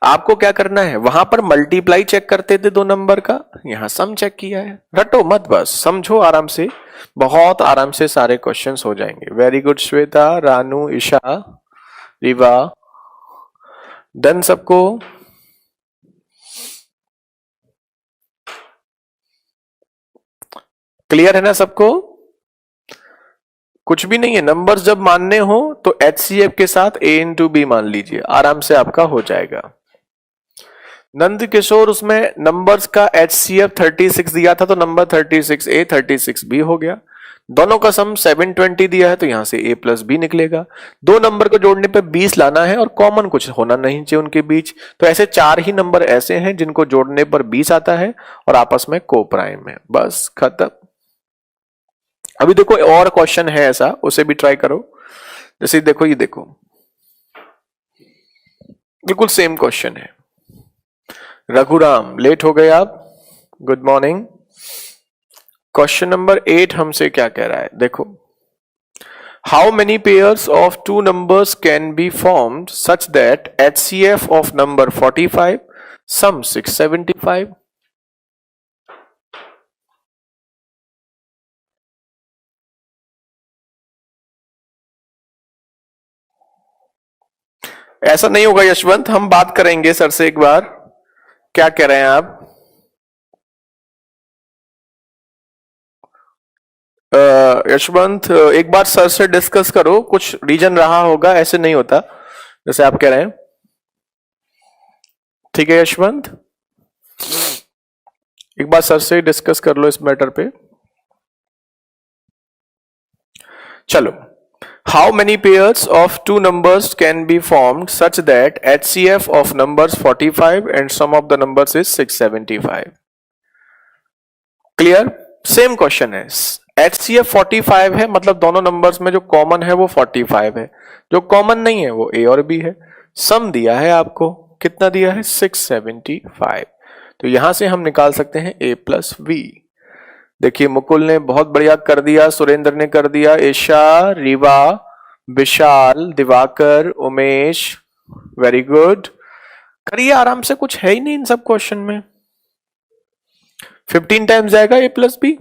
आपको क्या करना है? वहां पर मल्टीप्लाई चेक करते थे दो नंबर का, यहां सम चेक किया है। रटो मत, बस समझो आराम से, बहुत आराम से सारे क्वेश्चंस हो जाएंगे। Very good Shweta, Ranu, Isha, Reeva, done सबको? क्लियर है ना सबको? कुछ भी नहीं है, नंबर्स जब मानने हो तो HCF के साथ a इंटू बी मान लीजिए, आराम से आपका हो जाएगा। नंद किशोर, उसमें नंबर्स का HCF 36 दिया था तो नंबर 36A 36B हो गया। दोनों का सम 720 दिया है तो यहां से a प्लस बी निकलेगा। दो नंबर को जोड़ने पे 20 लाना है और कॉमन कुछ होना नहीं चाहिए उनके बीच। तो ऐसे 4 ही नंबर ऐसे हैं जिनको जोड़ने पर 20 आता है और आपस में को प्राइम है, बस खत्म। अभी देखो और क्वेश्चन है ऐसा, उसे भी ट्राई करो। जैसे देखो, ये देखो, बिल्कुल सेम क्वेश्चन है। रघुराम, लेट हो गए आप, गुड मॉर्निंग। क्वेश्चन नंबर 8 हमसे क्या कह रहा है? देखो, how many pairs of two numbers can be formed such that HCF of number 45 सम 675। ऐसा नहीं होगा यशवंत, हम बात करेंगे सर से एक बार। क्या कह रहे हैं आप? यशवंत, एक बार सर से डिस्कस करो, कुछ रीजन रहा होगा, ऐसे नहीं होता जैसे आप कह रहे हैं। ठीक है यशवंत, एक बार सर से डिस्कस कर लो इस मैटर पे। चलो, how many pairs of two numbers can be formed such that HCF of numbers 45 and sum of the numbers is 675। Clear? Same question है। HCF 45 है, मतलब दोनों नंबर्स में जो कॉमन है वो 45 है, जो कॉमन नहीं है वो A और B है। सम दिया है आपको, कितना दिया है? 675। तो यहां से हम निकाल सकते हैं A प्लस बी। देखिए, मुकुल ने बहुत बढ़िया कर दिया, सुरेंद्र ने कर दिया, ईशा, रीवा, विशाल, दिवाकर, उमेश, वेरी गुड। करिए आराम से, कुछ है ही नहीं इन सब क्वेश्चन में। 15 टाइम्स जाएगा ए प्लस बी।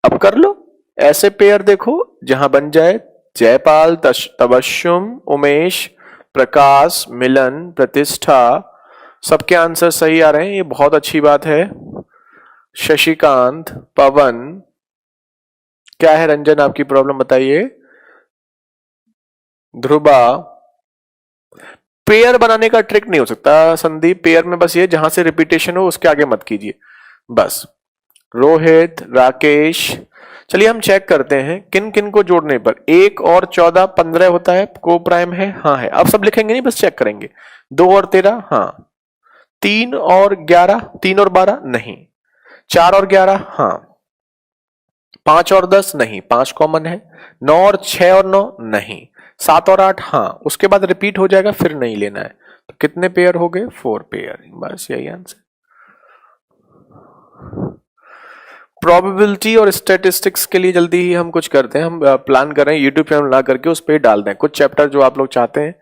अब कर लो ऐसे पेयर, देखो जहां बन जाए जयपाल, तबस्सुम, उमेश, प्रकाश, मिलन, प्रतिष्ठा, सबके आंसर सही आ रहे हैं, ये बहुत अच्छी बात है। शशिकांत, पवन, क्या है रंजन आपकी प्रॉब्लम बताइए। ध्रुवा, पेयर बनाने का ट्रिक नहीं हो सकता संदीप, पेयर में बस ये जहां से रिपीटेशन हो उसके आगे मत कीजिए बस। रोहित, राकेश, चलिए हम चेक करते हैं किन किन को जोड़ने पर 1 और 14 15 होता है, को प्राइम है, हाँ है। अब सब लिखेंगे नहीं, बस चेक करेंगे। 2 और 13 हाँ। 3 और 11, 3 और 12 नहीं। 4 और 11 हाँ। 5 और 10 नहीं, 5 कॉमन है। 9 और 6 और 9 नहीं। 7 और 8 हाँ, उसके बाद रिपीट हो जाएगा फिर नहीं लेना है। तो कितने पेयर हो गए? 4 पेयर, बस यही आंसर। प्रोबेबिलिटी और स्टैटिस्टिक्स के लिए जल्दी ही हम कुछ करते हैं, हम प्लान कर रहे हैं यूट्यूब चैनल ला करके उस पर डाल दें कुछ चैप्टर जो आप लोग चाहते हैं,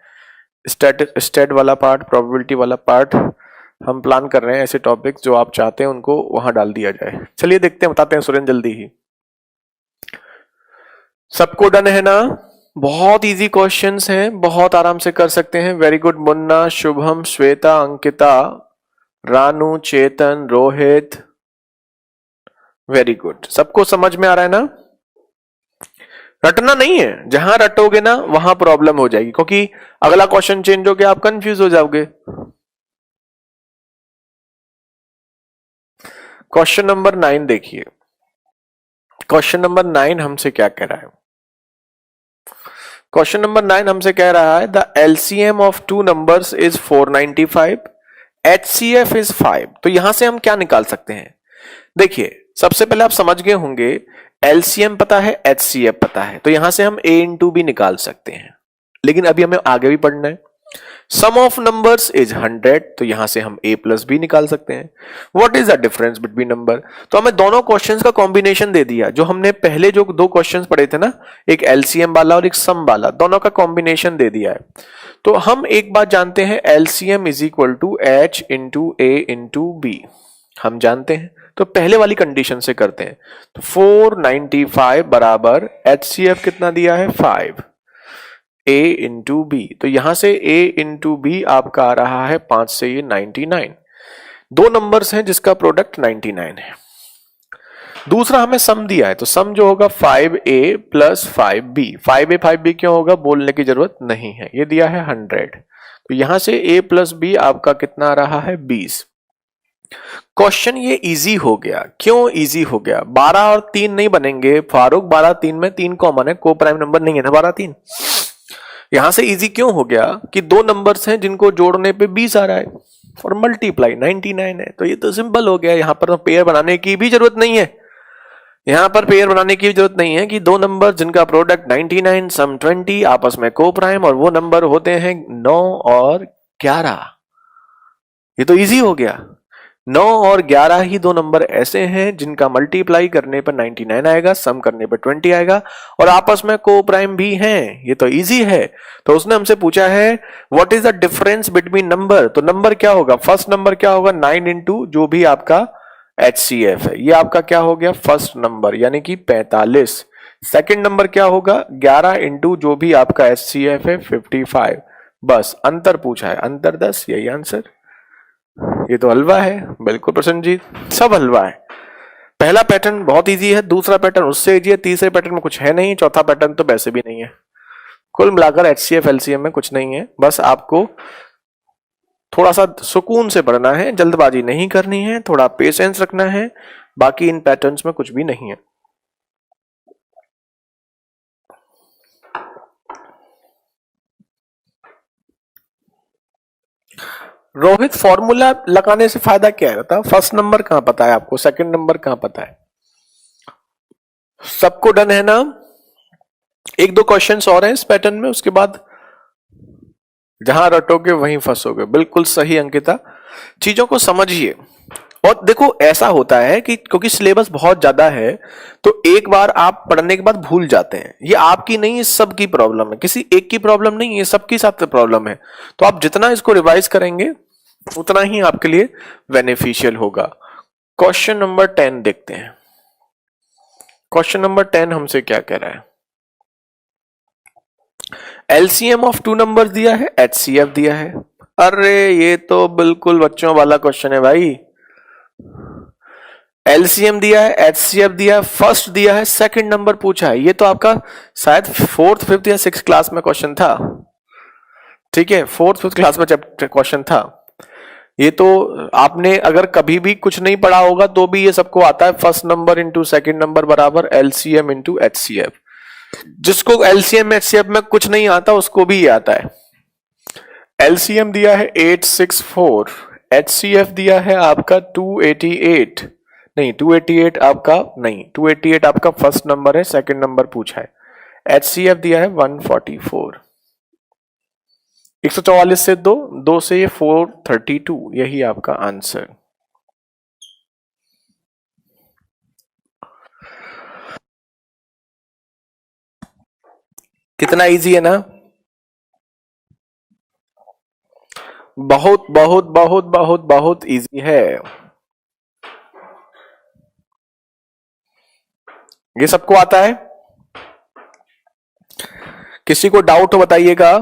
स्टैट वाला पार्ट, प्रोबेबिलिटी वाला पार्ट, हम प्लान कर रहे हैं ऐसे टॉपिक्स जो आप चाहते हैं उनको वहां डाल दिया जाए। चलिए देखते हैं, बताते हैं सुरेंद्र जल्दी ही। सबको डन है ना? बहुत इजी क्वेश्चंस हैं, बहुत आराम से कर सकते हैं। वेरी गुड मुन्ना, शुभम, श्वेता, अंकिता, रानू, चेतन, रोहित, वेरी गुड। सबको समझ में आ रहा है ना? रटना नहीं है, जहां रटोगे ना वहां प्रॉब्लम हो जाएगी, क्योंकि अगला क्वेश्चन चेंज हो गया आप कंफ्यूज हो जाओगे। क्वेश्चन नंबर 9 देखिए। क्वेश्चन नंबर 9 हमसे क्या कह रहा है? क्वेश्चन नंबर 9 हमसे कह रहा है the LCM of two numbers is 495, HCF is 5। तो यहां से हम क्या निकाल सकते हैं? देखिए सबसे पहले आप समझ गए होंगे एलसीएम पता है, एचसीएफ पता है, तो यहां से हम ए इंटू बी निकाल सकते हैं। लेकिन अभी हमें आगे भी पढ़ना है। सम ऑफ नंबर्स इज 100, तो यहां से हम a प्लस बी निकाल सकते हैं। What is the difference between number? तो हमें दोनों क्वेश्चंस का कॉम्बिनेशन दे दिया, जो हमने पहले जो 2 क्वेश्चंस पढ़े थे ना, एक एलसीएम वाला और एक सम वाला, दोनों का कॉम्बिनेशन दे दिया है। तो हम एक बात जानते हैं, LCM is equal to H into A into B, हम जानते हैं। तो पहले वाली कंडीशन से करते हैं। तो 495 बराबर एचसीएफ कितना दिया है? 5, a इंटू बी, तो यहां से a इंटू बी आपका आ रहा है 5 से ये 99। 2 नंबर्स हैं जिसका प्रोडक्ट 99 है। दूसरा हमें सम दिया है, तो सम जो होगा 5a plus 5b। 5a 5b क्यों होगा बोलने की जरूरत नहीं है, ये दिया है 100। तो यहां से a प्लस बी आपका कितना आ रहा है? 20। क्वेश्चन ये इजी हो गया। क्यों इजी हो गया? 12 और 3 नहीं बनेंगे फारूक, 12 3 में 3 कॉमन है, को प्राइम नंबर नहीं है ना 12 3। यहां से इजी क्यों हो गया कि 2 नंबर्स हैं जिनको जोड़ने पे 20 आ रहा है और मल्टीप्लाई 99 है, तो ये तो सिंपल हो गया। यहां पर तो पेयर बनाने की भी जरूरत नहीं है, यहां पर पेयर बनाने की जरूरत नहीं है कि 2 नंबर जिनका प्रोडक्ट 99 सम 20 आपस में को प्राइम, और वो नंबर होते हैं 9 और 11। ये तो इजी हो गया। 9 और 11 ही 2 नंबर ऐसे हैं जिनका मल्टीप्लाई करने पर 99 आएगा, सम करने पर 20 आएगा, और आपस में को प्राइम भी हैं। ये तो इजी है। तो उसने हमसे पूछा है what is the difference between number. तो नंबर क्या होगा? फर्स्ट नंबर क्या होगा? 9 इंटू जो भी आपका एचसीएफ है, ये आपका क्या हो गया? फर्स्ट नंबर यानी कि 45। सेकंड नंबर क्या होगा? 11 इंटू जो भी आपका एचसीएफ है 55। बस अंतर पूछा है, अंतर 10, यही आंसर। ये तो हलवा है, बिल्कुल प्रसन्नजीत, सब हलवा है। पहला पैटर्न बहुत इजी है, दूसरा पैटर्न उससे इजी है, तीसरे पैटर्न में कुछ है नहीं, चौथा पैटर्न तो वैसे भी नहीं है। कुल मिलाकर एचसीएफ एलसीएम में कुछ नहीं है। बस आपको थोड़ा सा सुकून से पढ़ना है, जल्दबाजी नहीं करनी है, थोड़ा पेशेंस रखना है, बाकी इन पैटर्न्स में कुछ भी नहीं है। रोहित, फॉर्मूला लगाने से फायदा क्या है बताओ? फर्स्ट नंबर कहां पता है आपको? सेकंड नंबर कहां पता है? सबको डन है ना? 1-2 क्वेश्चंस और हैं इस पैटर्न में, उसके बाद जहां रटोगे वहीं फंसोगे। बिल्कुल सही अंकिता, चीजों को समझिए। और देखो ऐसा होता है कि क्योंकि सिलेबस बहुत ज्यादा है, तो एक बार आप पढ़ने के बाद भूल जाते हैं। ये आपकी नहीं, ये सबकी प्रॉब्लम है, किसी एक की प्रॉब्लम नहीं, ये सबके साथ प्रॉब्लम है। तो आप जितना इसको रिवाइज करेंगे उतना ही आपके लिए बेनिफिशियल होगा। क्वेश्चन नंबर 10 देखते हैं। क्वेश्चन नंबर 10 हमसे क्या कह रहा है? एलसीएम ऑफ टू नंबर दिया है, एचसीएफ दिया है। अरे ये तो बिल्कुल बच्चों वाला क्वेश्चन है भाई। एलसीएम दिया है, एचसीएफ दिया है, फर्स्ट दिया है, सेकंड नंबर पूछा है। ये तो आपका शायद 4th 5th या 6th क्लास में क्वेश्चन था। ठीक है, 4th 5th क्लास में चैप्टर क्वेश्चन था। ये तो आपने अगर कभी भी कुछ नहीं पढ़ा होगा तो भी ये सबको आता है। First number into second number बराबर एलसीएम इंटू एचसीएफ। जिसको एलसीएम एचसीएफ में कुछ नहीं आता उसको भी ये आता है। एलसीएम दिया है 864, एचसीएफ दिया है आपका 288 नहीं 288 आपका नहीं 288 आपका फर्स्ट नंबर है, सेकंड नंबर पूछा है। एचसीएफ दिया है 144। 144 से 2 से ये 432, यही आपका आंसर। कितना इजी है ना? बहुत बहुत बहुत बहुत बहुत इजी है। ये सबको आता है? किसी को डाउट हो बताइएगा।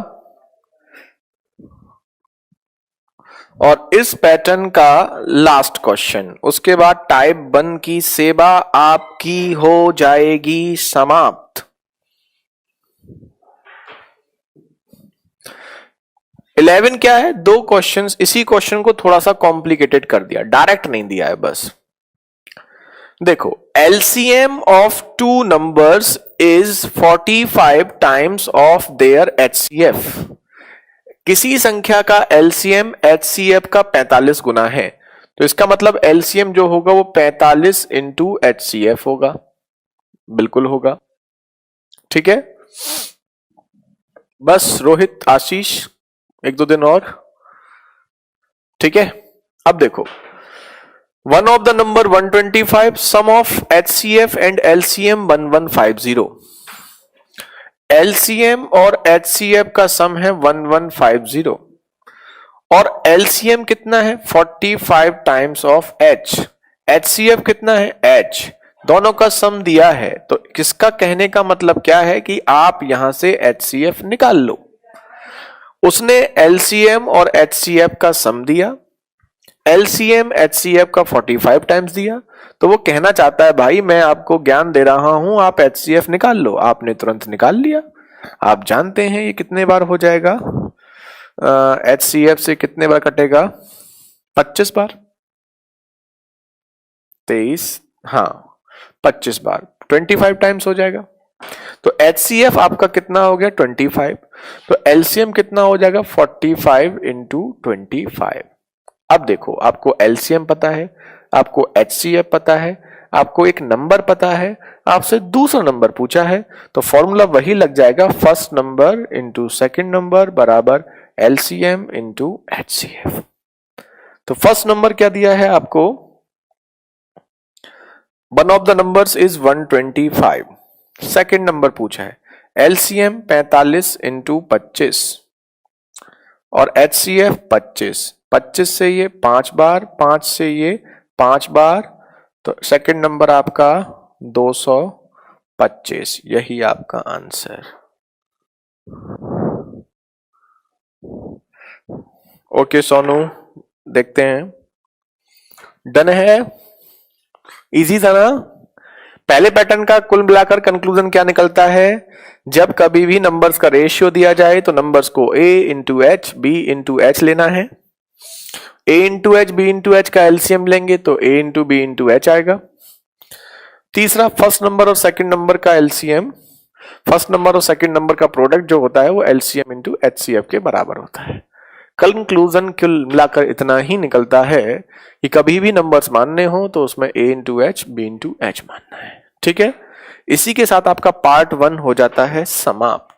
और इस पैटर्न का लास्ट क्वेश्चन, उसके बाद टाइप 1 की सेवा आपकी हो जाएगी समाप्त। 11 क्या है? 2 क्वेश्चंस। इसी क्वेश्चन को थोड़ा सा कॉम्प्लिकेटेड कर दिया, डायरेक्ट नहीं दिया है बस। देखो, LCM of two numbers is 45 times of their HCF. किसी संख्या का एलसीएम एचसीएफ का 45 गुना है, तो इसका मतलब एलसीएम जो होगा वो 45 इंटू एचसीएफ होगा। बिल्कुल होगा। ठीक है, बस रोहित, आशीष, 1-2 दिन और। ठीक है, अब देखो, one of the number 125, sum of HCF and LCM 1150। LCM और एचसीएफ का सम है 1150 और एलसीएम कितना है? 45 टाइम्स ऑफ एच। एचसीएफ कितना है? एच। दोनों का सम दिया है, तो किसका कहने का मतलब क्या है कि आप यहां से एचसीएफ निकाल लो। उसने एलसीएम और एचसीएफ का सम दिया, एलसीएम एचसीएफ का 45 टाइम्स दिया, तो वो कहना चाहता है भाई मैं आपको ज्ञान दे रहा हूं, आप एचसीएफ निकाल लो। आपने तुरंत निकाल लिया। आप जानते हैं ये कितने बार हो जाएगा? एचसीएफ से कितने बार कटेगा? 25 बार। 23, हाँ 25 बार, 25 टाइम्स हो जाएगा। तो एचसीएफ आपका कितना हो गया? 25। तो एलसीएम कितना हो जाएगा? 45 इंटू 25। अब देखो, आपको एलसीएम पता है, आपको एचसीएफ पता है, आपको एक नंबर पता है, आपसे दूसरा नंबर पूछा है, तो फॉर्मूला वही लग जाएगा, first number into second number बराबर एलसीएम इंटू एचसीएफ। तो फर्स्ट नंबर क्या दिया है आपको? One of the numbers is 125। Second number पूछा है एलसीएम 45 इंटू 25 और एचसीएफ 25। 25 से ये 5 बार, 5 से ये 5 बार, तो सेकंड नंबर आपका 225। यही आपका आंसर। ओके सोनू, देखते हैं। डन है? इजी था ना? पहले पैटर्न का कुल मिलाकर कंक्लूजन क्या निकलता है? जब कभी भी नंबर्स का रेशियो दिया जाए तो नंबर्स को a into H, B into H लेना है। a into H, B into H का एलसीएम लेंगे तो a into B into H आएगा। तीसरा, फर्स्ट नंबर और सेकंड नंबर का एलसीएम, फर्स्ट नंबर और सेकंड नंबर का प्रोडक्ट जो होता है वो एलसीएम इंटू एचसीएफ के बराबर होता है। कंक्लूजन कुल मिलाकर इतना ही निकलता है कि कभी भी नंबर्स मानने हो तो उसमें a into H, B into H मानना है। ठीक है, इसी के साथ आपका पार्ट 1 हो जाता है समाप्त।